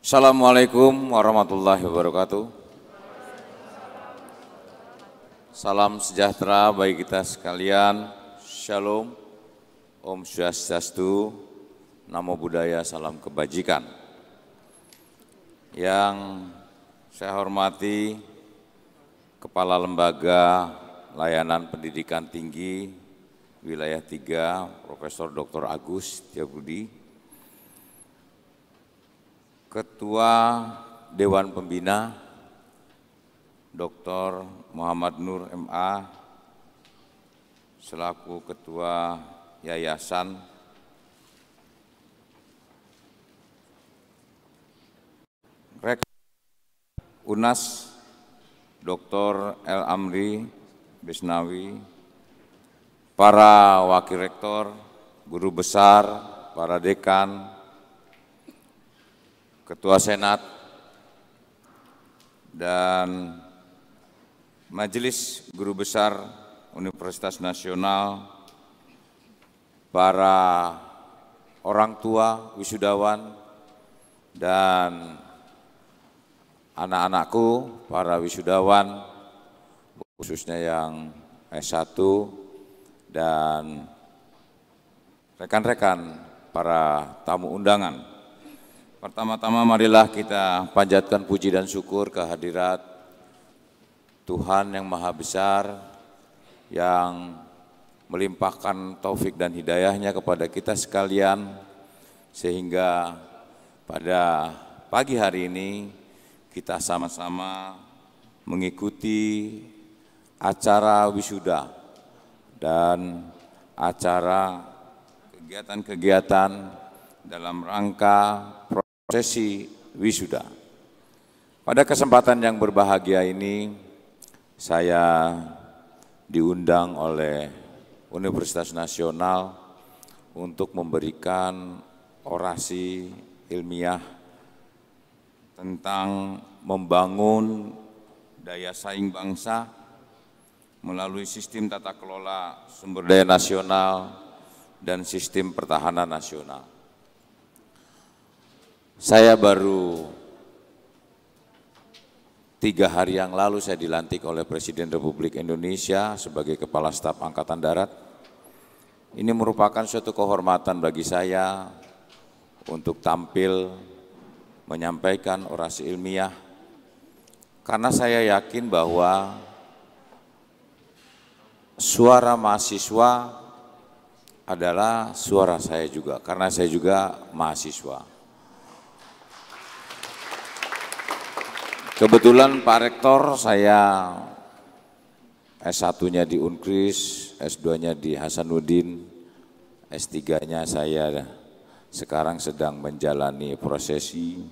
Assalamualaikum warahmatullahi wabarakatuh. Salam sejahtera bagi kita sekalian. Shalom, Om Swastiastu, Namo Buddhaya, salam kebajikan. Yang saya hormati Kepala Lembaga Layanan Pendidikan Tinggi Wilayah 3, Profesor Dr. Agus Setiabudi, Ketua Dewan Pembina Dr. Muhammad Nur MA selaku Ketua Yayasan Rektor UNAS Dr. L. Amri Bisnawi, para Wakil Rektor, Guru Besar, para Dekan, Ketua Senat, dan Majelis Guru Besar Universitas Nasional, para orang tua, wisudawan, dan anak-anakku, para wisudawan, khususnya yang S1, dan rekan-rekan para tamu undangan. Pertama-tama marilah kita panjatkan puji dan syukur kehadirat Tuhan yang Maha Besar yang melimpahkan taufik dan hidayahnya kepada kita sekalian, sehingga pada pagi hari ini kita sama-sama mengikuti acara wisuda dan acara kegiatan-kegiatan dalam rangka prosesi wisuda. Pada kesempatan yang berbahagia ini, saya diundang oleh Universitas Nasional untuk memberikan orasi ilmiah tentang membangun daya saing bangsa melalui sistem tata kelola sumber daya nasional dan sistem pertahanan nasional. Saya baru 3 hari yang lalu saya dilantik oleh Presiden Republik Indonesia sebagai Kepala Staf Angkatan Darat. Ini merupakan suatu kehormatan bagi saya untuk tampil menyampaikan orasi ilmiah, karena saya yakin bahwa suara mahasiswa adalah suara saya juga, karena saya juga mahasiswa. Kebetulan Pak Rektor saya S1-nya di Unkris, S2-nya di Hasanuddin, S3-nya saya sekarang sedang menjalani prosesi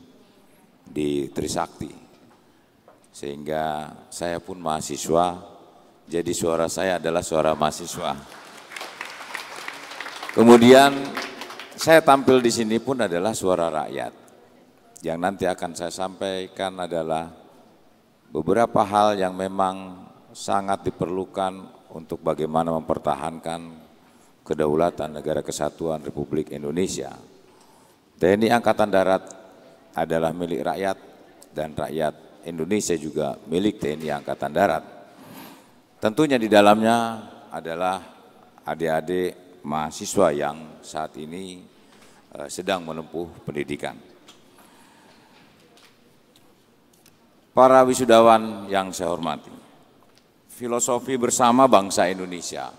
di Trisakti. Sehingga saya pun mahasiswa, jadi suara saya adalah suara mahasiswa. Kemudian saya tampil di sini pun adalah suara rakyat. Yang nanti akan saya sampaikan adalah beberapa hal yang memang sangat diperlukan untuk bagaimana mempertahankan kedaulatan Negara Kesatuan Republik Indonesia. TNI Angkatan Darat adalah milik rakyat dan rakyat Indonesia juga milik TNI Angkatan Darat. Tentunya di dalamnya adalah adik-adik mahasiswa yang saat ini sedang menempuh pendidikan. Para wisudawan yang saya hormati, filosofi bersama bangsa Indonesia.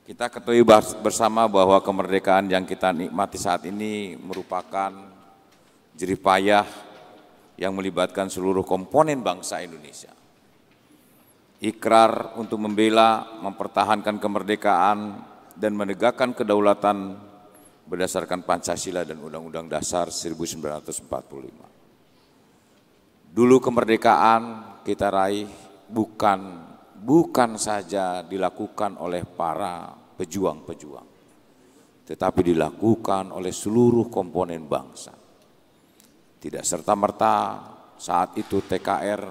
Kita ketahui bersama bahwa kemerdekaan yang kita nikmati saat ini merupakan jerih payah yang melibatkan seluruh komponen bangsa Indonesia. Ikrar untuk membela, mempertahankan kemerdekaan dan menegakkan kedaulatan berdasarkan Pancasila dan Undang-Undang Dasar 1945. Dulu kemerdekaan kita raih bukan saja dilakukan oleh para pejuang-pejuang, tetapi dilakukan oleh seluruh komponen bangsa. Tidak serta-merta saat itu TKR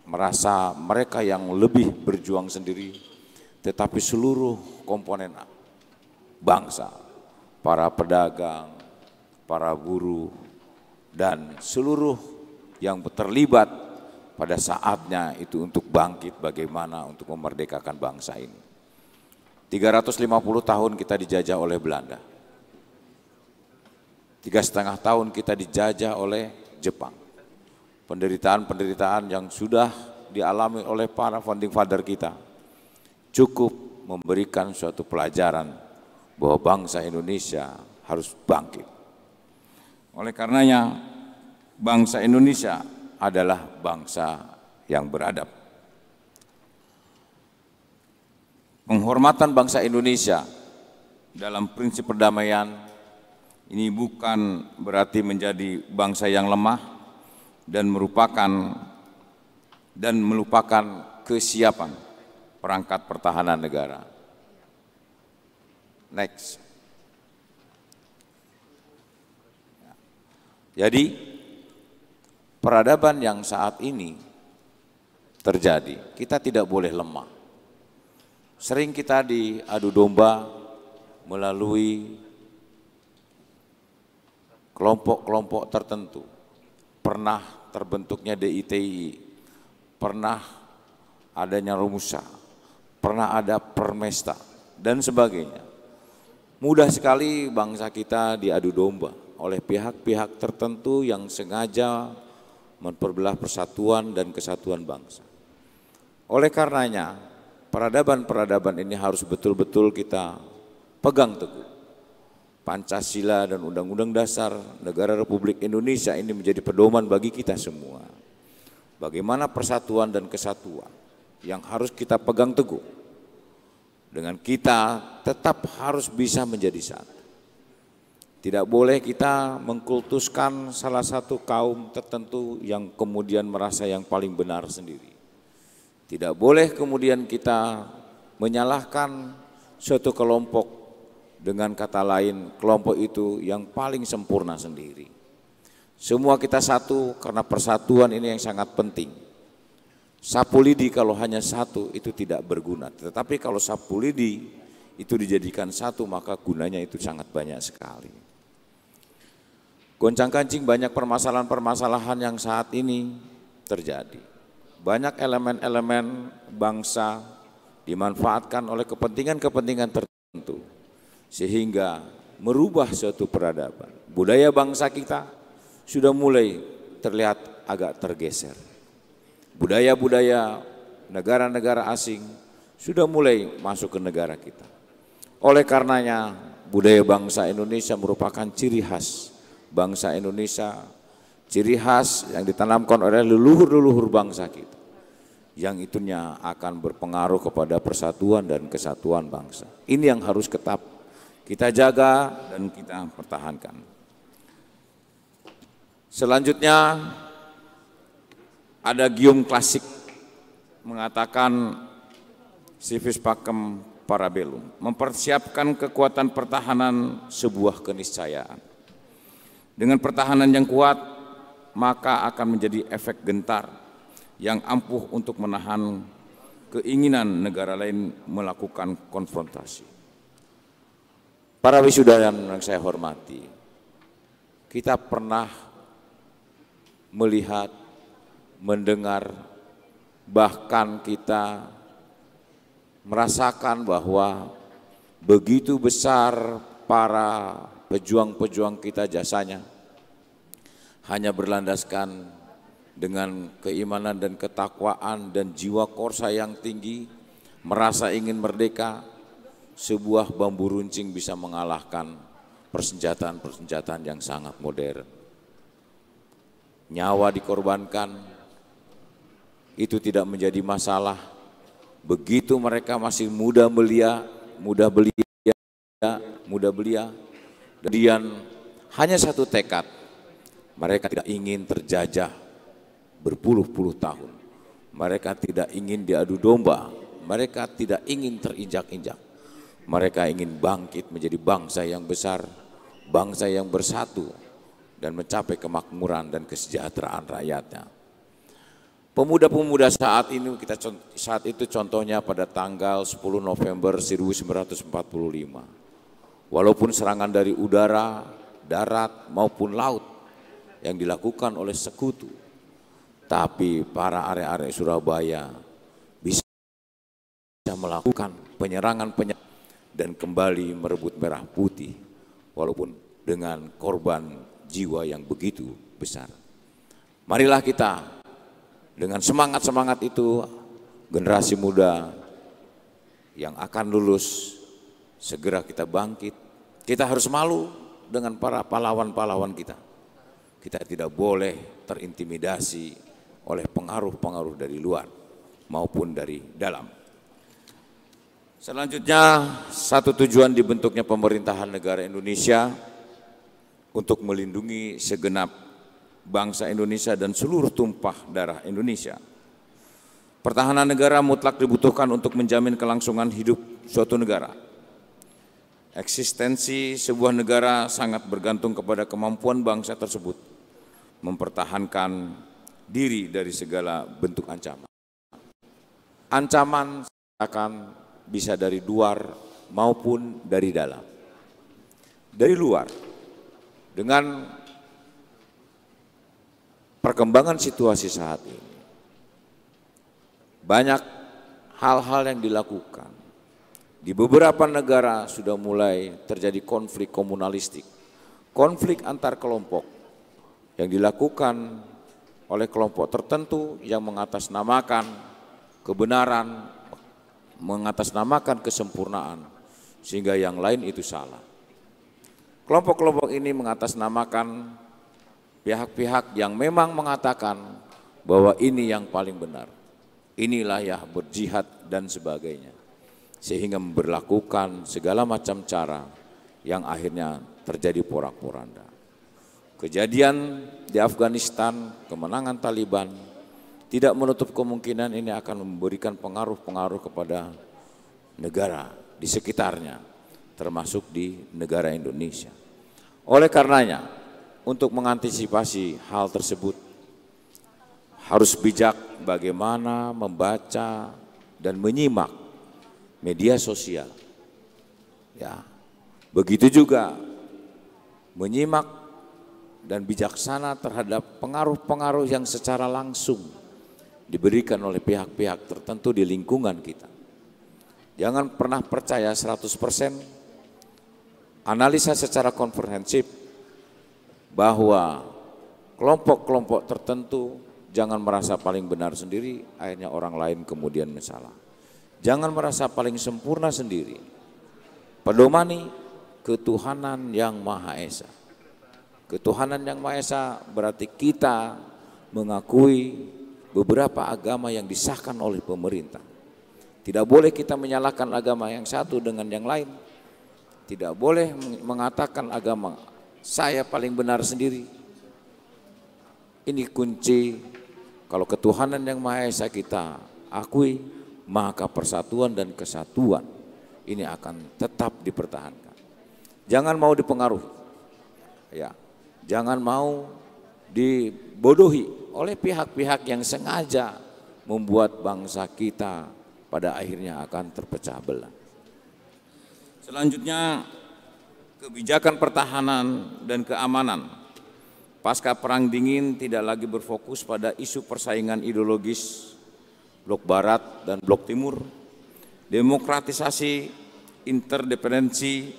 merasa mereka yang lebih berjuang sendiri, tetapi seluruh komponen bangsa, para pedagang, para buruh, dan seluruh yang terlibat pada saatnya itu untuk bangkit bagaimana untuk memerdekakan bangsa ini. 350 tahun kita dijajah oleh Belanda. 3,5 tahun kita dijajah oleh Jepang. Penderitaan-penderitaan yang sudah dialami oleh para founding father kita cukup memberikan suatu pelajaran bahwa bangsa Indonesia harus bangkit. Oleh karenanya bangsa Indonesia adalah bangsa yang beradab. Penghormatan bangsa Indonesia dalam prinsip perdamaian ini bukan berarti menjadi bangsa yang lemah dan melupakan kesiapan perangkat pertahanan negara. Next. Jadi peradaban yang saat ini terjadi, kita tidak boleh lemah. Sering kita diadu domba melalui kelompok-kelompok tertentu. Pernah terbentuknya DITI, pernah adanya Rumusa, pernah ada Permesta, dan sebagainya. Mudah sekali bangsa kita diadu domba oleh pihak-pihak tertentu yang sengaja memperbelah persatuan dan kesatuan bangsa. Oleh karenanya, peradaban-peradaban ini harus betul-betul kita pegang teguh. Pancasila dan Undang-Undang Dasar Negara Republik Indonesia ini menjadi pedoman bagi kita semua. Bagaimana persatuan dan kesatuan yang harus kita pegang teguh. Dengan kita tetap harus bisa menjadi satu. Tidak boleh kita mengkultuskan salah satu kaum tertentu yang kemudian merasa yang paling benar sendiri. Tidak boleh kemudian kita menyalahkan suatu kelompok dengan kata lain kelompok itu yang paling sempurna sendiri. Semua kita satu karena persatuan ini yang sangat penting. Sapu lidi kalau hanya satu itu tidak berguna, tetapi kalau sapu lidi itu dijadikan satu maka gunanya itu sangat banyak sekali. Goncang-kancing banyak permasalahan-permasalahan yang saat ini terjadi. Banyak elemen-elemen bangsa dimanfaatkan oleh kepentingan-kepentingan tertentu sehingga merubah suatu peradaban. Budaya bangsa kita sudah mulai terlihat agak tergeser. Budaya-budaya negara-negara asing sudah mulai masuk ke negara kita. Oleh karenanya budaya bangsa Indonesia merupakan ciri khas bangsa Indonesia, ciri khas yang ditanamkan oleh leluhur-leluhur bangsa kita, yang itunya akan berpengaruh kepada persatuan dan kesatuan bangsa. Ini yang harus tetap kita jaga dan kita pertahankan. Selanjutnya ada gium klasik mengatakan civis pacem para bellum, mempersiapkan kekuatan pertahanan sebuah keniscayaan. Dengan pertahanan yang kuat, maka akan menjadi efek gentar yang ampuh untuk menahan keinginan negara lain melakukan konfrontasi. Para wisudawan yang saya hormati, kita pernah melihat, mendengar, bahkan kita merasakan bahwa begitu besar para pejuang-pejuang kita jasanya hanya berlandaskan dengan keimanan dan ketakwaan dan jiwa korsa yang tinggi, merasa ingin merdeka. Sebuah bambu runcing bisa mengalahkan persenjataan-persenjataan yang sangat modern. Nyawa dikorbankan, itu tidak menjadi masalah. Begitu mereka masih muda belia, kemudian hanya satu tekad, mereka tidak ingin terjajah berpuluh-puluh tahun. Mereka tidak ingin diadu domba, mereka tidak ingin terinjak-injak. Mereka ingin bangkit menjadi bangsa yang besar, bangsa yang bersatu, dan mencapai kemakmuran dan kesejahteraan rakyatnya. Pemuda-pemuda saat itu contohnya pada tanggal 10 November 1945. Walaupun serangan dari udara, darat maupun laut yang dilakukan oleh sekutu. Tapi para arek-arek Surabaya bisa melakukan penyerangan dan kembali merebut merah putih walaupun dengan korban jiwa yang begitu besar. Marilah kita dengan semangat-semangat itu, generasi muda yang akan lulus, segera kita bangkit. Kita harus malu dengan para pahlawan-pahlawan kita. Kita tidak boleh terintimidasi oleh pengaruh-pengaruh dari luar maupun dari dalam. Selanjutnya, satu tujuan dibentuknya pemerintahan negara Indonesia untuk melindungi segenap bangsa Indonesia dan seluruh tumpah darah Indonesia. Pertahanan negara mutlak dibutuhkan untuk menjamin kelangsungan hidup suatu negara. Eksistensi sebuah negara sangat bergantung kepada kemampuan bangsa tersebut mempertahankan diri dari segala bentuk ancaman. Ancaman akan bisa dari luar maupun dari dalam. Dari luar, dengan perkembangan situasi saat ini, banyak hal-hal yang dilakukan. Di beberapa negara sudah mulai terjadi konflik komunalistik, konflik antar kelompok yang dilakukan oleh kelompok tertentu yang mengatasnamakan kebenaran, mengatasnamakan kesempurnaan, sehingga yang lain itu salah. Kelompok-kelompok ini mengatasnamakan pihak-pihak yang memang mengatakan bahwa ini yang paling benar, inilah ya berjihad dan sebagainya, sehingga memberlakukan segala macam cara yang akhirnya terjadi porak-poranda. Kejadian di Afghanistan, kemenangan Taliban, tidak menutup kemungkinan ini akan memberikan pengaruh-pengaruh kepada negara di sekitarnya, termasuk di negara Indonesia. Oleh karenanya, untuk mengantisipasi hal tersebut, harus bijak bagaimana membaca dan menyimak media sosial. Ya, begitu juga menyimak dan bijaksana terhadap pengaruh-pengaruh yang secara langsung diberikan oleh pihak-pihak tertentu di lingkungan kita. Jangan pernah percaya 100%, analisa secara komprehensif bahwa kelompok-kelompok tertentu jangan merasa paling benar sendiri, akhirnya orang lain kemudian salah. Jangan merasa paling sempurna sendiri. Pedomani ketuhanan yang Maha Esa. Ketuhanan yang Maha Esa berarti kita mengakui beberapa agama yang disahkan oleh pemerintah. Tidak boleh kita menyalahkan agama yang satu dengan yang lain. Tidak boleh mengatakan agama saya paling benar sendiri. Ini kunci, kalau ketuhanan yang Maha Esa kita akui, maka persatuan dan kesatuan ini akan tetap dipertahankan. Jangan mau dipengaruhi. Ya. Jangan mau dibodohi oleh pihak-pihak yang sengaja membuat bangsa kita pada akhirnya akan terpecah belah. Selanjutnya, kebijakan pertahanan dan keamanan. Pasca Perang Dingin tidak lagi berfokus pada isu persaingan ideologis blok barat dan blok timur, demokratisasi, interdependensi,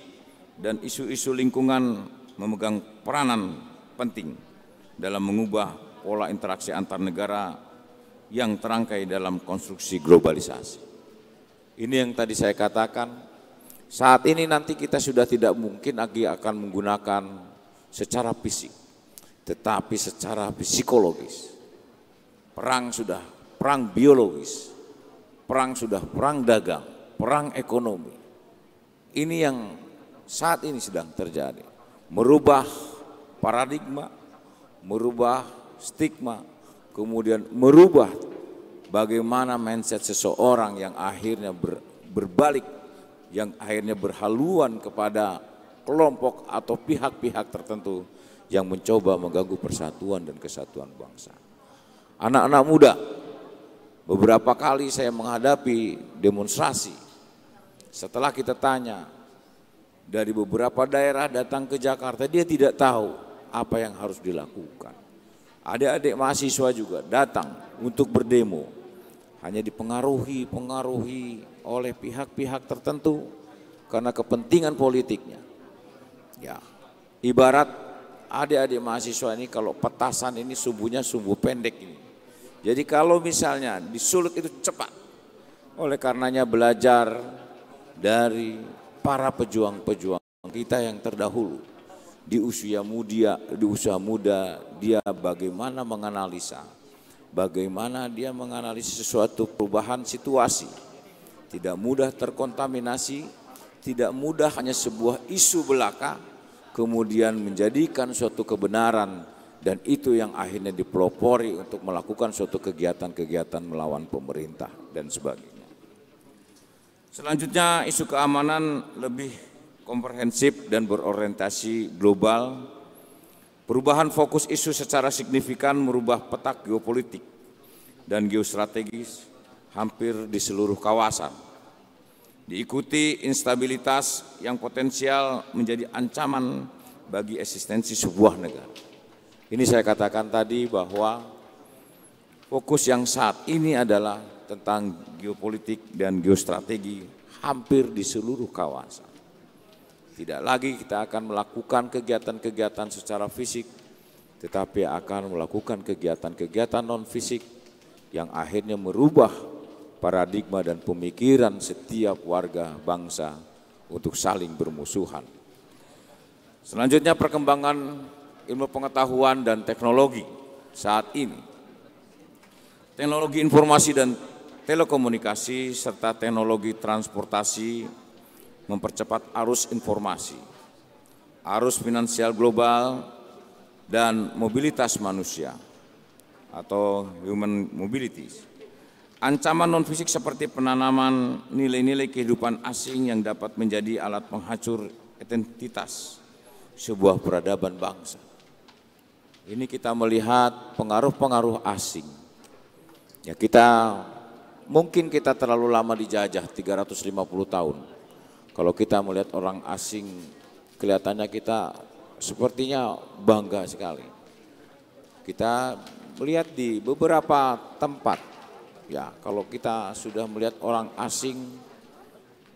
dan isu-isu lingkungan memegang peranan penting dalam mengubah pola interaksi antar negara yang terangkai dalam konstruksi globalisasi. Ini yang tadi saya katakan, saat ini nanti kita sudah tidak mungkin lagi akan menggunakan secara fisik, tetapi secara psikologis. Perang sudah perang biologis, perang sudah perang dagang, perang ekonomi. Ini yang saat ini sedang terjadi. Merubah paradigma, merubah stigma, kemudian merubah bagaimana mindset seseorang yang akhirnya berbalik, yang akhirnya berhaluan kepada kelompok atau pihak-pihak tertentu yang mencoba mengganggu persatuan dan kesatuan bangsa. Anak-anak muda, beberapa kali saya menghadapi demonstrasi, setelah kita tanya, dari beberapa daerah datang ke Jakarta, dia tidak tahu apa yang harus dilakukan. Adik-adik mahasiswa juga datang untuk berdemo, hanya dipengaruhi oleh pihak-pihak tertentu karena kepentingan politiknya. Ya, ibarat adik-adik mahasiswa ini kalau petasan ini sumbunya sumbu pendek ini. Jadi kalau misalnya disulut itu cepat. Oleh karenanya belajar dari para pejuang-pejuang kita yang terdahulu di usia muda dia bagaimana menganalisa, bagaimana dia menganalisis sesuatu perubahan situasi, tidak mudah terkontaminasi, tidak mudah hanya sebuah isu belaka kemudian menjadikan suatu kebenaran dan itu yang akhirnya dipelopori untuk melakukan suatu kegiatan-kegiatan melawan pemerintah dan sebagainya. Selanjutnya isu keamanan lebih komprehensif dan berorientasi global. Perubahan fokus isu secara signifikan merubah peta geopolitik dan geostrategis hampir di seluruh kawasan. Diikuti instabilitas yang potensial menjadi ancaman bagi eksistensi sebuah negara. Ini saya katakan tadi bahwa fokus yang saat ini adalah tentang geopolitik dan geostrategi hampir di seluruh kawasan. Tidak lagi kita akan melakukan kegiatan-kegiatan secara fisik, tetapi akan melakukan kegiatan-kegiatan non-fisik yang akhirnya merubah paradigma dan pemikiran setiap warga bangsa untuk saling bermusuhan. Selanjutnya perkembangan ilmu pengetahuan dan teknologi saat ini. Teknologi informasi dan telekomunikasi serta teknologi transportasi mempercepat arus informasi, arus finansial global, dan mobilitas manusia atau human mobility. Ancaman non-fisik seperti penanaman nilai-nilai kehidupan asing yang dapat menjadi alat penghancur identitas sebuah peradaban bangsa. Ini kita melihat pengaruh-pengaruh asing. Ya mungkin kita terlalu lama dijajah 350 tahun. Kalau kita melihat orang asing, kelihatannya kita sepertinya bangga sekali. Kita melihat di beberapa tempat, ya kalau kita sudah melihat orang asing,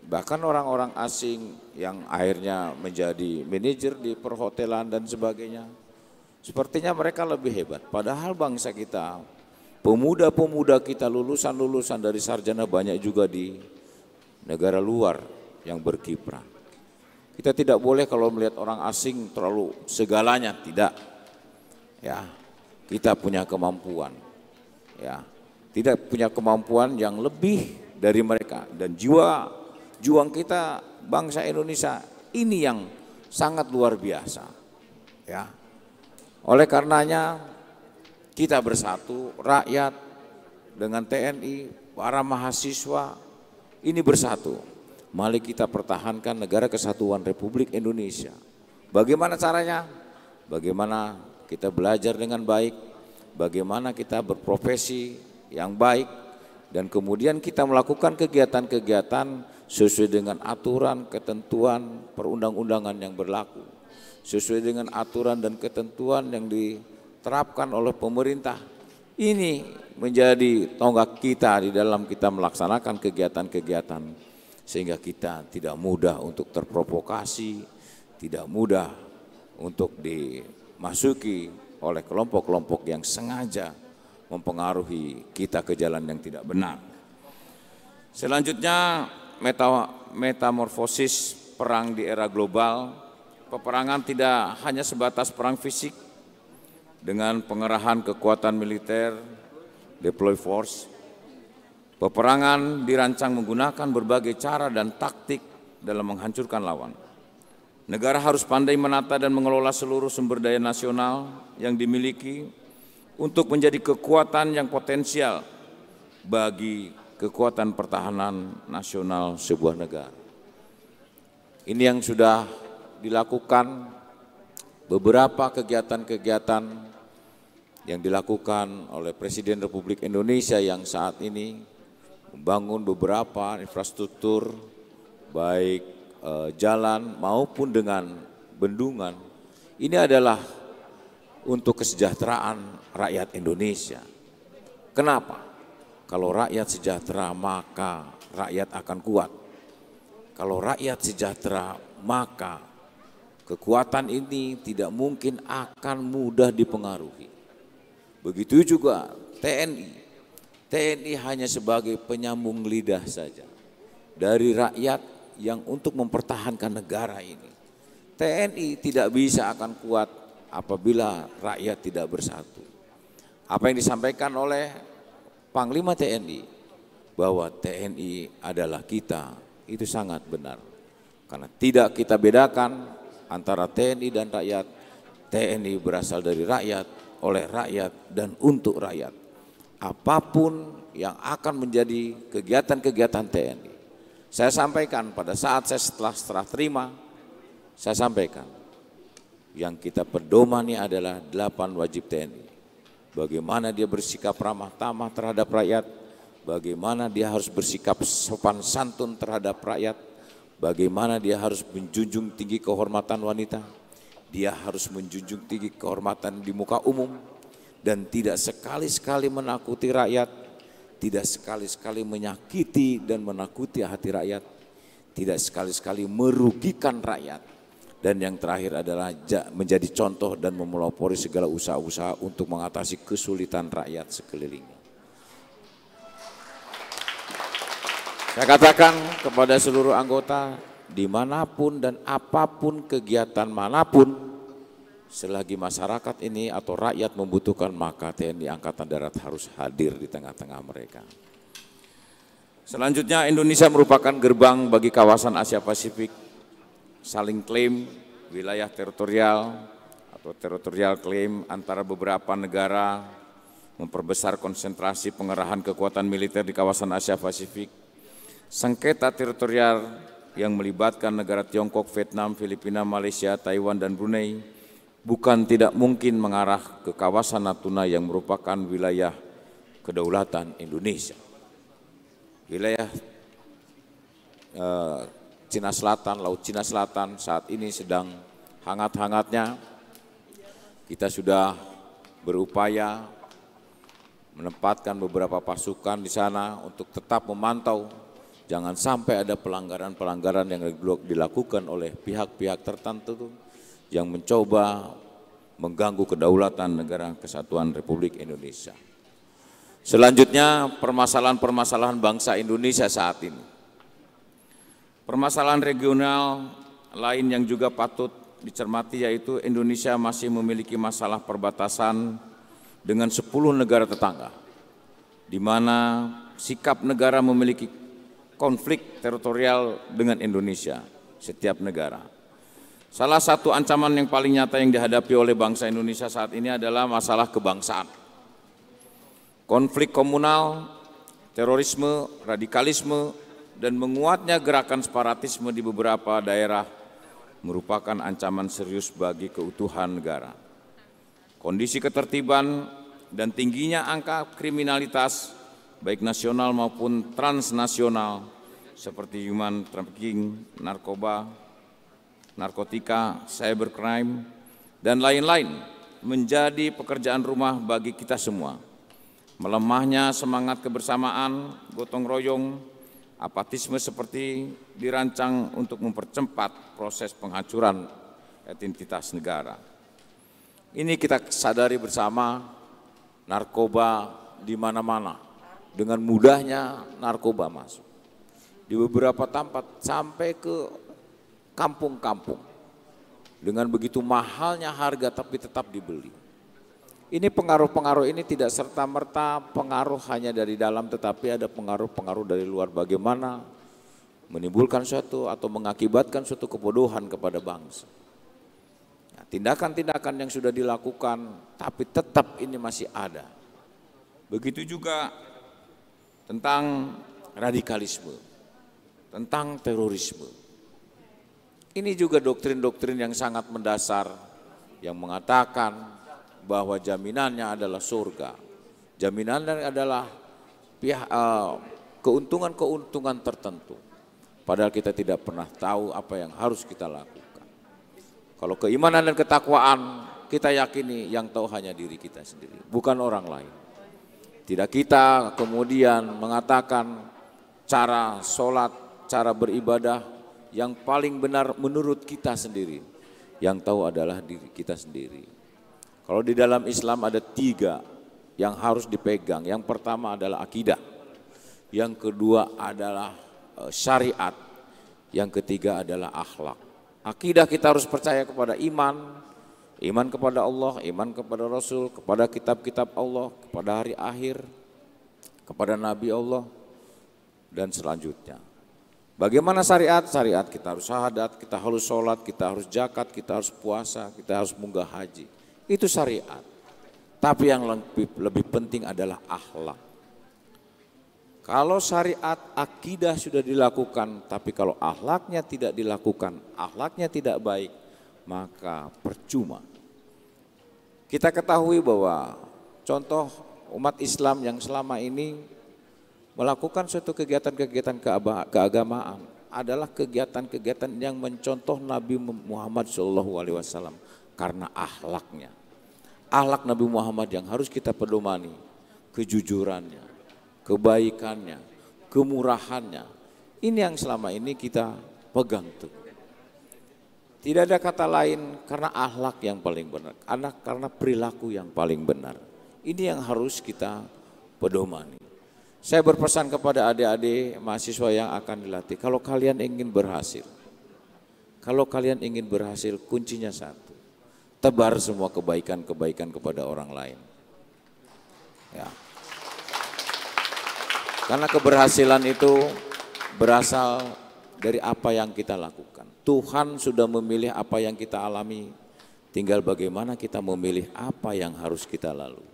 bahkan orang-orang asing yang akhirnya menjadi manajer di perhotelan dan sebagainya, sepertinya mereka lebih hebat. Padahal bangsa kita, pemuda-pemuda kita, lulusan-lulusan dari sarjana banyak juga di negara luar yang berkiprah. Kita tidak boleh kalau melihat orang asing terlalu segalanya, tidak. Ya, kita punya kemampuan. Ya, tidak punya kemampuan yang lebih dari mereka dan juang kita bangsa Indonesia ini yang sangat luar biasa. Ya. Oleh karenanya kita bersatu, rakyat dengan TNI, para mahasiswa ini bersatu. Mari kita pertahankan negara kesatuan Republik Indonesia. Bagaimana caranya? Bagaimana kita belajar dengan baik, bagaimana kita berprofesi yang baik, dan kemudian kita melakukan kegiatan-kegiatan sesuai dengan aturan, ketentuan, perundang-undangan yang berlaku, sesuai dengan aturan dan ketentuan yang diterapkan oleh pemerintah. Ini menjadi tonggak kita di dalam kita melaksanakan kegiatan-kegiatan, sehingga kita tidak mudah untuk terprovokasi, tidak mudah untuk dimasuki oleh kelompok-kelompok yang sengaja mempengaruhi kita ke jalan yang tidak benar. Selanjutnya metamorfosis perang di era global. Peperangan tidak hanya sebatas perang fisik dengan pengerahan kekuatan militer, deploy force. Peperangan dirancang menggunakan berbagai cara dan taktik dalam menghancurkan lawan. Negara harus pandai menata dan mengelola seluruh sumber daya nasional yang dimiliki untuk menjadi kekuatan yang potensial bagi kekuatan pertahanan nasional sebuah negara. Ini yang sudah dilakukan, beberapa kegiatan-kegiatan yang dilakukan oleh Presiden Republik Indonesia yang saat ini membangun beberapa infrastruktur baik jalan maupun dengan bendungan. Ini adalah untuk kesejahteraan rakyat Indonesia. Kenapa? Kalau rakyat sejahtera maka rakyat akan kuat. Kalau rakyat sejahtera maka kekuatan ini tidak mungkin akan mudah dipengaruhi. Begitu juga TNI. TNI hanya sebagai penyambung lidah saja dari rakyat yang untuk mempertahankan negara ini. TNI tidak bisa akan kuat apabila rakyat tidak bersatu. Apa yang disampaikan oleh Panglima TNI bahwa TNI adalah kita, itu sangat benar. Karena tidak kita bedakan antara TNI dan rakyat. TNI berasal dari rakyat, oleh rakyat, dan untuk rakyat. Apapun yang akan menjadi kegiatan-kegiatan TNI. Saya sampaikan pada saat saya setelah serah terima, saya sampaikan yang kita pedomani adalah 8 wajib TNI. Bagaimana dia bersikap ramah tamah terhadap rakyat, bagaimana dia harus bersikap sopan santun terhadap rakyat, bagaimana dia harus menjunjung tinggi kehormatan wanita, dia harus menjunjung tinggi kehormatan di muka umum, dan tidak sekali-sekali menakuti rakyat, tidak sekali-sekali menyakiti dan menakuti hati rakyat, tidak sekali-sekali merugikan rakyat. Dan yang terakhir adalah menjadi contoh dan memelopori segala usaha-usaha untuk mengatasi kesulitan rakyat sekelilingnya. Saya katakan kepada seluruh anggota, dimanapun dan apapun kegiatan manapun, selagi masyarakat ini atau rakyat membutuhkan, maka TNI Angkatan Darat harus hadir di tengah-tengah mereka. Selanjutnya, Indonesia merupakan gerbang bagi kawasan Asia Pasifik. Saling klaim wilayah teritorial atau teritorial klaim antara beberapa negara, memperbesar konsentrasi pengerahan kekuatan militer di kawasan Asia Pasifik. Sengketa teritorial yang melibatkan negara Tiongkok, Vietnam, Filipina, Malaysia, Taiwan, dan Brunei bukan tidak mungkin mengarah ke kawasan Natuna yang merupakan wilayah kedaulatan Indonesia. Wilayah Cina Selatan, Laut Cina Selatan saat ini sedang hangat-hangatnya. Kita sudah berupaya menempatkan beberapa pasukan di sana untuk tetap memantau jangan sampai ada pelanggaran-pelanggaran yang dilakukan oleh pihak-pihak tertentu yang mencoba mengganggu kedaulatan negara kesatuan Republik Indonesia. Selanjutnya, permasalahan-permasalahan bangsa Indonesia saat ini. Permasalahan regional lain yang juga patut dicermati yaitu Indonesia masih memiliki masalah perbatasan dengan 10 negara tetangga, di mana sikap negara memiliki konflik teritorial dengan Indonesia, setiap negara. Salah satu ancaman yang paling nyata yang dihadapi oleh bangsa Indonesia saat ini adalah masalah kebangsaan. Konflik komunal, terorisme, radikalisme, dan menguatnya gerakan separatisme di beberapa daerah merupakan ancaman serius bagi keutuhan negara. Kondisi ketertiban dan tingginya angka kriminalitas baik nasional maupun transnasional seperti human trafficking, narkoba, narkotika, cybercrime, dan lain-lain menjadi pekerjaan rumah bagi kita semua. Melemahnya semangat kebersamaan, gotong royong, apatisme seperti dirancang untuk mempercepat proses penghancuran identitas negara. Ini kita sadari bersama, narkoba di mana-mana. Dengan mudahnya narkoba masuk. Di beberapa tempat sampai ke kampung-kampung. Dengan begitu mahalnya harga tapi tetap dibeli. Ini pengaruh-pengaruh ini tidak serta-merta pengaruh hanya dari dalam, tetapi ada pengaruh-pengaruh dari luar, bagaimana menimbulkan suatu atau mengakibatkan suatu kebodohan kepada bangsa. Nah, tindakan-tindakan yang sudah dilakukan tapi tetap ini masih ada. Begitu juga tentang radikalisme, tentang terorisme. Ini juga doktrin-doktrin yang sangat mendasar yang mengatakan bahwa jaminannya adalah surga, jaminannya adalah keuntungan-keuntungan tertentu. Padahal kita tidak pernah tahu apa yang harus kita lakukan. Kalau keimanan dan ketakwaan kita yakini yang tahu hanya diri kita sendiri, bukan orang lain. Tidak kita kemudian mengatakan cara sholat, cara beribadah yang paling benar menurut kita sendiri. Yang tahu adalah diri kita sendiri. Kalau di dalam Islam ada 3 yang harus dipegang. Yang pertama adalah akidah. Yang kedua adalah syariat. Yang ketiga adalah akhlak. Akidah kita harus percaya kepada iman. Iman kepada Allah, iman kepada Rasul, kepada kitab-kitab Allah, kepada hari akhir, kepada Nabi Allah, dan selanjutnya. Bagaimana syariat? Syariat kita harus syahadat, kita harus sholat, kita harus zakat, kita harus puasa, kita harus munggah haji. Itu syariat. Tapi yang lebih penting adalah akhlak. Kalau syariat, akidah sudah dilakukan, tapi kalau akhlaknya tidak dilakukan, akhlaknya tidak baik, maka percuma. Kita ketahui bahwa contoh umat Islam yang selama ini melakukan suatu kegiatan-kegiatan keagamaan adalah kegiatan-kegiatan yang mencontoh Nabi Muhammad SAW karena akhlaknya. Akhlak Nabi Muhammad yang harus kita pedomani, kejujurannya, kebaikannya, kemurahannya. Ini yang selama ini kita pegang teguh. Tidak ada kata lain karena akhlak yang paling benar, karena perilaku yang paling benar. Ini yang harus kita pedomani. Saya berpesan kepada adik-adik mahasiswa yang akan dilatih, kalau kalian ingin berhasil, kuncinya satu, tebar semua kebaikan-kebaikan kepada orang lain. Ya. Karena keberhasilan itu berasal dari apa yang kita lakukan. Tuhan sudah memilih apa yang kita alami, tinggal bagaimana kita memilih apa yang harus kita lalui.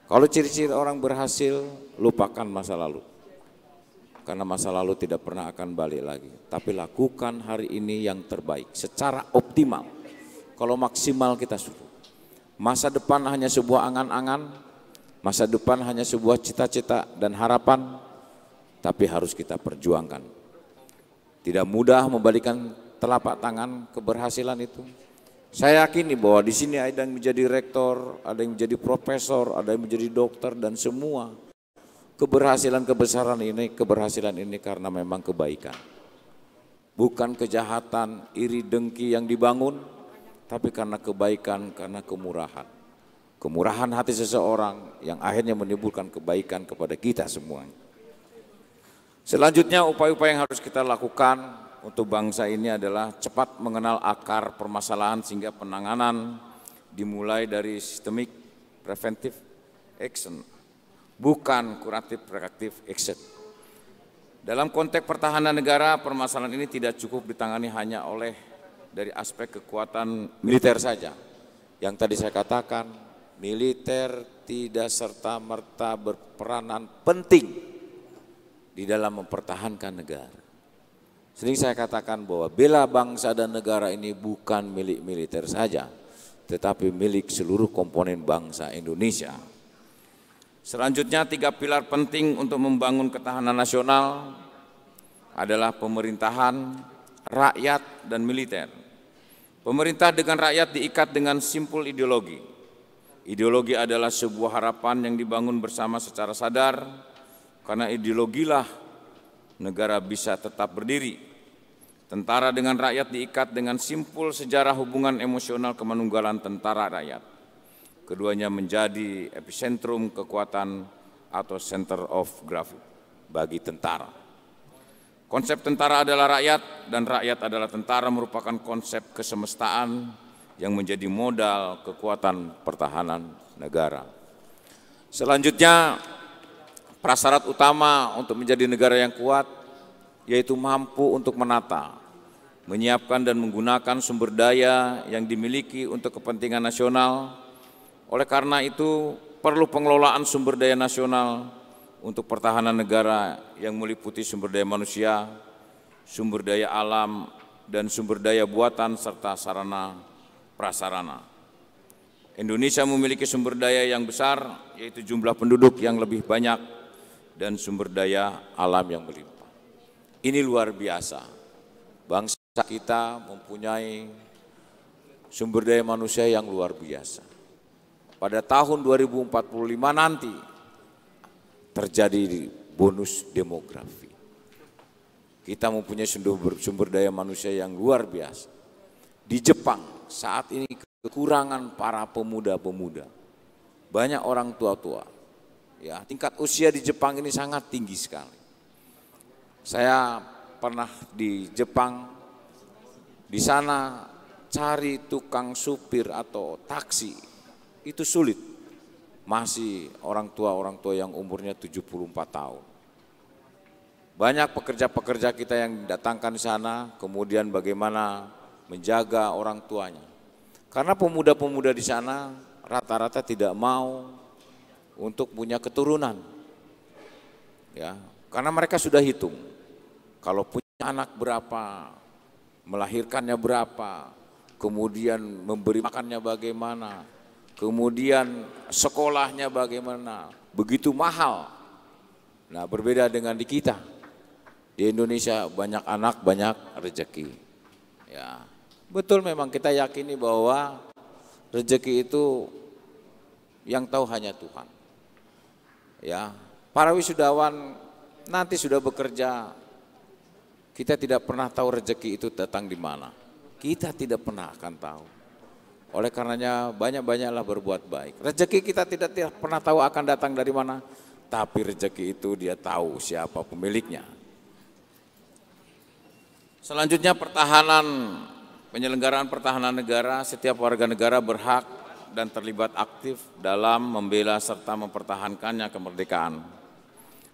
Kalau ciri-ciri orang berhasil, lupakan masa lalu. Karena masa lalu tidak pernah akan balik lagi. Tapi lakukan hari ini yang terbaik, secara optimal. Kalau maksimal kita suruh. Masa depan hanya sebuah angan-angan, masa depan hanya sebuah cita-cita dan harapan, tapi harus kita perjuangkan. Tidak mudah membalikan telapak tangan keberhasilan itu. Saya yakini bahwa di sini ada yang menjadi rektor, ada yang menjadi profesor, ada yang menjadi dokter, dan semua keberhasilan ini karena memang kebaikan. Bukan kejahatan, iri dengki yang dibangun, tapi karena kebaikan, karena kemurahan. Kemurahan hati seseorang yang akhirnya menimbulkan kebaikan kepada kita semuanya. Selanjutnya upaya-upaya yang harus kita lakukan untuk bangsa ini adalah cepat mengenal akar permasalahan sehingga penanganan dimulai dari systemic preventive action, bukan curative reactive action. Dalam konteks pertahanan negara, permasalahan ini tidak cukup ditangani hanya oleh dari aspek kekuatan militer saja. Yang tadi saya katakan, militer tidak serta-merta berperanan penting di dalam mempertahankan negara. Sering saya katakan bahwa bela bangsa dan negara ini bukan milik militer saja, tetapi milik seluruh komponen bangsa Indonesia. Selanjutnya 3 pilar penting untuk membangun ketahanan nasional adalah pemerintahan, rakyat, dan militer. Pemerintah dengan rakyat diikat dengan simpul ideologi. Ideologi adalah sebuah harapan yang dibangun bersama secara sadar. Karena ideologilah negara bisa tetap berdiri. Tentara dengan rakyat diikat dengan simpul sejarah hubungan emosional kemanunggalan tentara rakyat. Keduanya menjadi epicentrum kekuatan atau center of gravity bagi tentara. Konsep tentara adalah rakyat dan rakyat adalah tentara merupakan konsep kesemestaan yang menjadi modal kekuatan pertahanan negara. Selanjutnya, prasyarat utama untuk menjadi negara yang kuat yaitu mampu untuk menata, menyiapkan dan menggunakan sumber daya yang dimiliki untuk kepentingan nasional. Oleh karena itu perlu pengelolaan sumber daya nasional untuk pertahanan negara yang meliputi sumber daya manusia, sumber daya alam, dan sumber daya buatan serta sarana prasarana. Indonesia memiliki sumber daya yang besar yaitu jumlah penduduk yang lebih banyak dan sumber daya alam yang berlimpah. Ini luar biasa. Bangsa kita mempunyai sumber daya manusia yang luar biasa. Pada tahun 2045 nanti terjadi bonus demografi. Kita mempunyai sumber daya manusia yang luar biasa. Di Jepang saat ini kekurangan para pemuda-pemuda. Banyak orang tua-tua. Ya, tingkat usia di Jepang ini sangat tinggi sekali. Saya pernah di Jepang, di sana cari tukang supir atau taksi itu sulit. Masih orang tua yang umurnya 74 tahun. Banyak pekerja-pekerja kita yang datangkan di sana, kemudian bagaimana menjaga orang tuanya. Karena pemuda-pemuda di sana rata-rata tidak mau untuk punya keturunan. Ya, karena mereka sudah hitung. Kalau punya anak berapa, melahirkannya berapa, kemudian memberi makannya bagaimana, kemudian sekolahnya bagaimana, begitu mahal. Nah, berbeda dengan di kita. Di Indonesia banyak anak, banyak rezeki. Ya, betul memang kita yakini bahwa rezeki itu yang tahu hanya Tuhan. Ya, para wisudawan nanti sudah bekerja, kita tidak pernah tahu rezeki itu datang di mana. Kita tidak pernah akan tahu. Oleh karenanya banyak-banyaklah berbuat baik. Rezeki kita tidak pernah tahu akan datang dari mana, tapi rezeki itu dia tahu siapa pemiliknya. Selanjutnya penyelenggaraan pertahanan negara, setiap warga negara berhak dan terlibat aktif dalam membela serta mempertahankannya kemerdekaan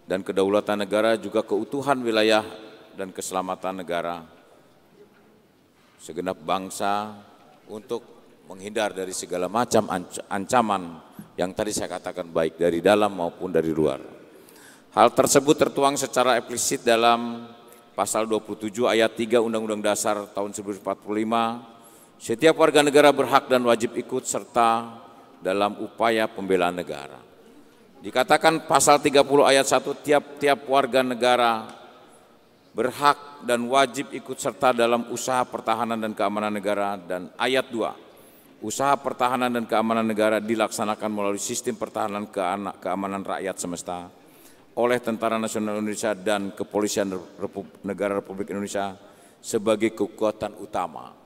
dan kedaulatan negara, juga keutuhan wilayah dan keselamatan negara segenap bangsa untuk menghindar dari segala macam ancaman yang tadi saya katakan baik dari dalam maupun dari luar. Hal tersebut tertuang secara eksplisit dalam Pasal 27 ayat 3 Undang-Undang Dasar tahun 1945, setiap warga negara berhak dan wajib ikut serta dalam upaya pembelaan negara. Dikatakan pasal 30 ayat 1, tiap-tiap warga negara berhak dan wajib ikut serta dalam usaha pertahanan dan keamanan negara, dan ayat 2, usaha pertahanan dan keamanan negara dilaksanakan melalui sistem pertahanan keamanan rakyat semesta oleh Tentara Nasional Indonesia dan Kepolisian Negara Republik Indonesia sebagai kekuatan utama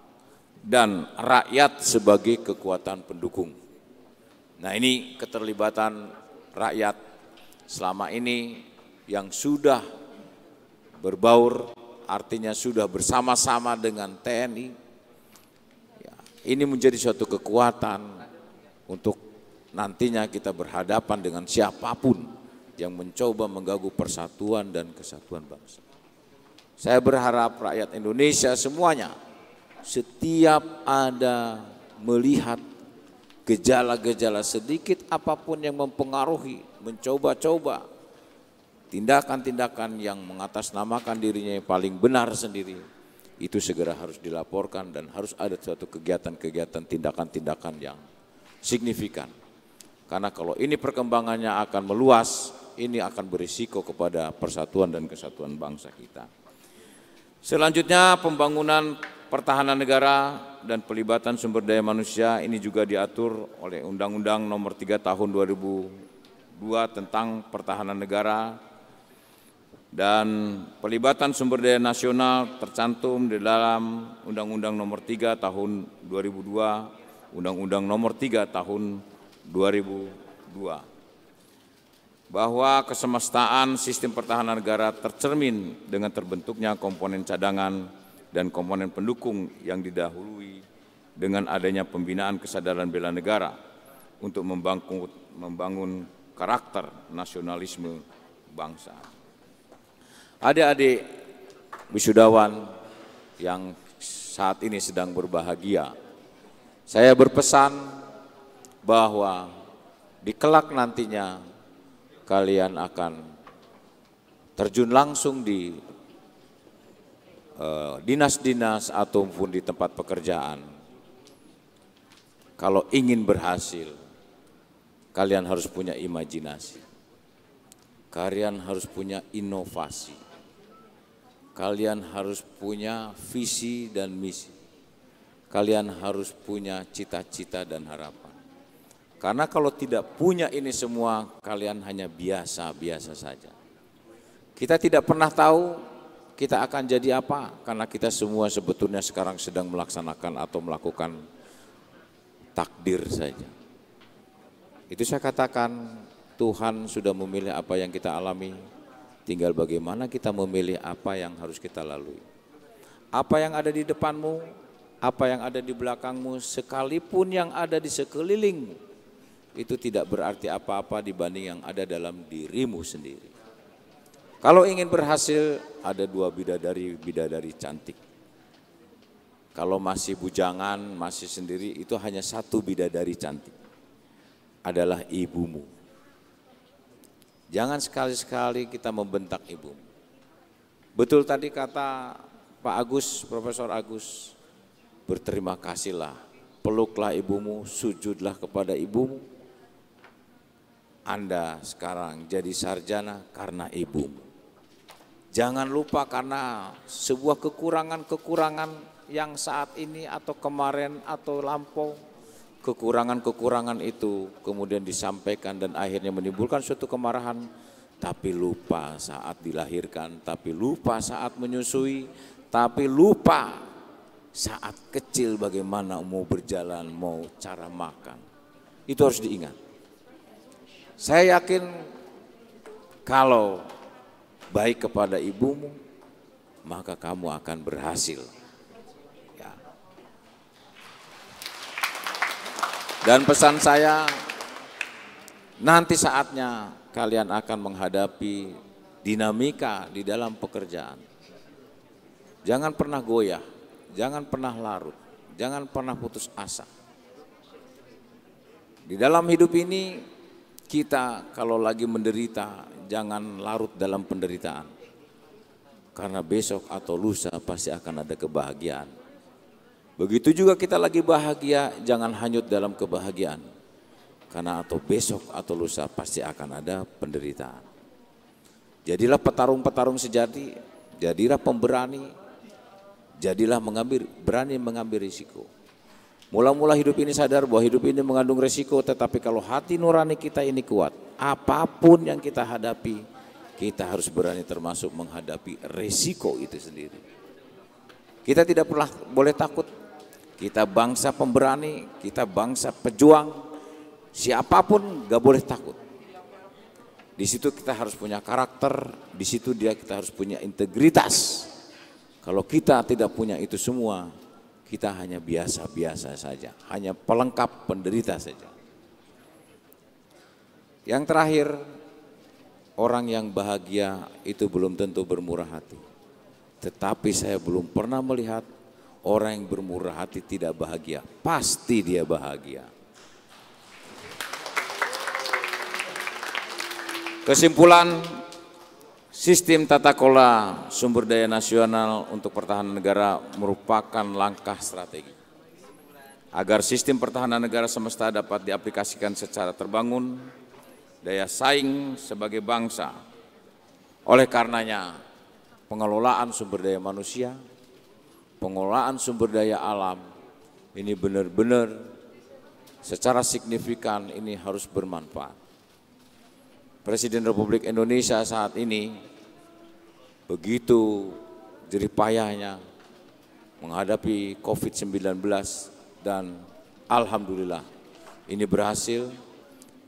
dan rakyat sebagai kekuatan pendukung. Nah, ini keterlibatan rakyat selama ini yang sudah berbaur, artinya sudah bersama-sama dengan TNI. Ya, ini menjadi suatu kekuatan untuk nantinya kita berhadapan dengan siapapun yang mencoba mengganggu persatuan dan kesatuan bangsa. Saya berharap rakyat Indonesia semuanya, setiap ada melihat gejala-gejala sedikit apapun yang mempengaruhi, mencoba-coba tindakan-tindakan yang mengatasnamakan dirinya yang paling benar sendiri, itu segera harus dilaporkan dan harus ada suatu kegiatan-kegiatan, tindakan-tindakan yang signifikan. Karena kalau ini perkembangannya akan meluas, ini akan berisiko kepada persatuan dan kesatuan bangsa kita. Selanjutnya, pembangunan pertahanan negara dan pelibatan sumber daya manusia ini juga diatur oleh Undang-Undang Nomor 3 Tahun 2002 tentang pertahanan negara, dan pelibatan sumber daya nasional tercantum di dalam Undang-Undang Nomor 3 Tahun 2002, Undang-Undang Nomor 3 Tahun 2002. Bahwa kesemestaan sistem pertahanan negara tercermin dengan terbentuknya komponen cadangan dan komponen pendukung yang didahului dengan adanya pembinaan kesadaran bela negara untuk membangun karakter nasionalisme bangsa. Adik-adik wisudawan yang saat ini sedang berbahagia, saya berpesan bahwa di kelak nantinya kalian akan terjun langsung di dinas-dinas ataupun di tempat pekerjaan. Kalau ingin berhasil, kalian harus punya imajinasi, kalian harus punya inovasi, kalian harus punya visi dan misi, kalian harus punya cita-cita dan harapan. Karena kalau tidak punya ini semua, kalian hanya biasa-biasa saja. Kita tidak pernah tahu kita akan jadi apa, karena kita semua sebetulnya sekarang sedang melaksanakan atau melakukan takdir saja. Itu saya katakan, Tuhan sudah memilih apa yang kita alami, tinggal bagaimana kita memilih apa yang harus kita lalui. Apa yang ada di depanmu, apa yang ada di belakangmu, sekalipun yang ada di sekelilingmu, itu tidak berarti apa-apa dibanding yang ada dalam dirimu sendiri. Kalau ingin berhasil, ada 2 bidadari cantik. Kalau masih bujangan, masih sendiri, itu hanya 1 bidadari cantik, adalah ibumu. Jangan sekali-sekali kita membentak ibumu. Betul tadi kata Pak Agus, Profesor Agus, berterima kasihlah, peluklah ibumu, sujudlah kepada ibumu. Anda sekarang jadi sarjana karena ibumu. Jangan lupa karena sebuah kekurangan-kekurangan yang saat ini atau kemarin atau lampau, kekurangan-kekurangan itu kemudian disampaikan dan akhirnya menimbulkan suatu kemarahan, tapi lupa saat dilahirkan, tapi lupa saat menyusui, tapi lupa saat kecil bagaimana mau berjalan, mau cara makan. Itu harus diingat. Saya yakin kalau baik kepada ibumu, maka kamu akan berhasil. Ya. Dan pesan saya, nanti saatnya kalian akan menghadapi dinamika di dalam pekerjaan. Jangan pernah goyah, jangan pernah larut, jangan pernah putus asa. Di dalam hidup ini, kita kalau lagi menderita, jangan larut dalam penderitaan. Karena besok atau lusa pasti akan ada kebahagiaan. Begitu juga kita lagi bahagia, jangan hanyut dalam kebahagiaan. Karena atau besok atau lusa pasti akan ada penderitaan. Jadilah petarung-petarung sejati, jadilah pemberani, jadilah berani mengambil risiko. Mula-mula hidup ini sadar bahwa hidup ini mengandung resiko, tetapi kalau hati nurani kita ini kuat, apapun yang kita hadapi, kita harus berani termasuk menghadapi resiko itu sendiri. Kita tidak pernah boleh takut, kita bangsa pemberani, kita bangsa pejuang, siapapun gak boleh takut. Di situ kita harus punya karakter, di situ kita harus punya integritas. Kalau kita tidak punya itu semua, kita hanya biasa-biasa saja, hanya pelengkap penderita saja. Yang terakhir, orang yang bahagia itu belum tentu bermurah hati. Tetapi saya belum pernah melihat orang yang bermurah hati tidak bahagia. Pasti dia bahagia. Kesimpulan, sistem tata kelola sumber daya nasional untuk pertahanan negara merupakan langkah strategi agar sistem pertahanan negara semesta dapat diaplikasikan secara terbangun, daya saing sebagai bangsa. Oleh karenanya, pengelolaan sumber daya manusia, pengelolaan sumber daya alam ini benar-benar secara signifikan ini harus bermanfaat. Presiden Republik Indonesia saat ini begitu jerih payahnya menghadapi COVID-19 dan alhamdulillah ini berhasil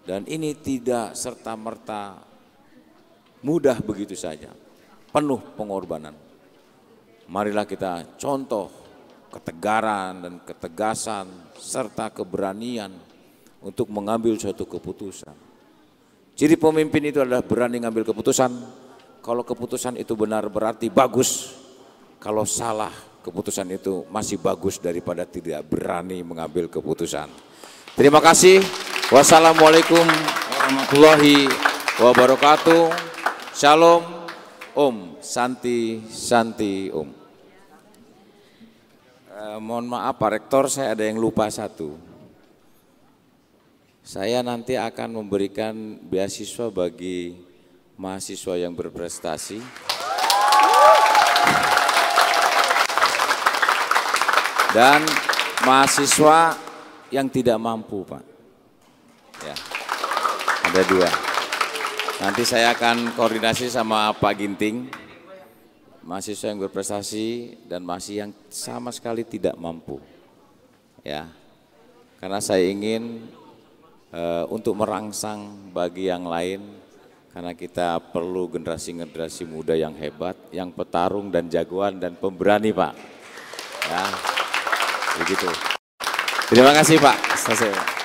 dan ini tidak serta-merta mudah begitu saja, penuh pengorbanan. Marilah kita contoh ketegaran dan ketegasan serta keberanian untuk mengambil suatu keputusan. Ciri pemimpin itu adalah berani mengambil keputusan. Kalau keputusan itu benar berarti bagus. Kalau salah keputusan itu masih bagus daripada tidak berani mengambil keputusan. Terima kasih. Wassalamualaikum warahmatullahi wabarakatuh. Shalom. Om. Santi. Santi Om. Mohon maaf Pak Rektor, saya ada yang lupa satu. Saya nanti akan memberikan beasiswa bagi mahasiswa yang berprestasi. Dan mahasiswa yang tidak mampu, Pak. Ya, ada 2. Nanti saya akan koordinasi sama Pak Ginting, mahasiswa yang berprestasi dan mahasiswa yang sama sekali tidak mampu. Ya, karena saya ingin untuk merangsang bagi yang lain, karena kita perlu generasi-generasi muda yang hebat, yang petarung dan jagoan dan pemberani, Pak. Ya, begitu. Terima kasih, Pak. Selesai.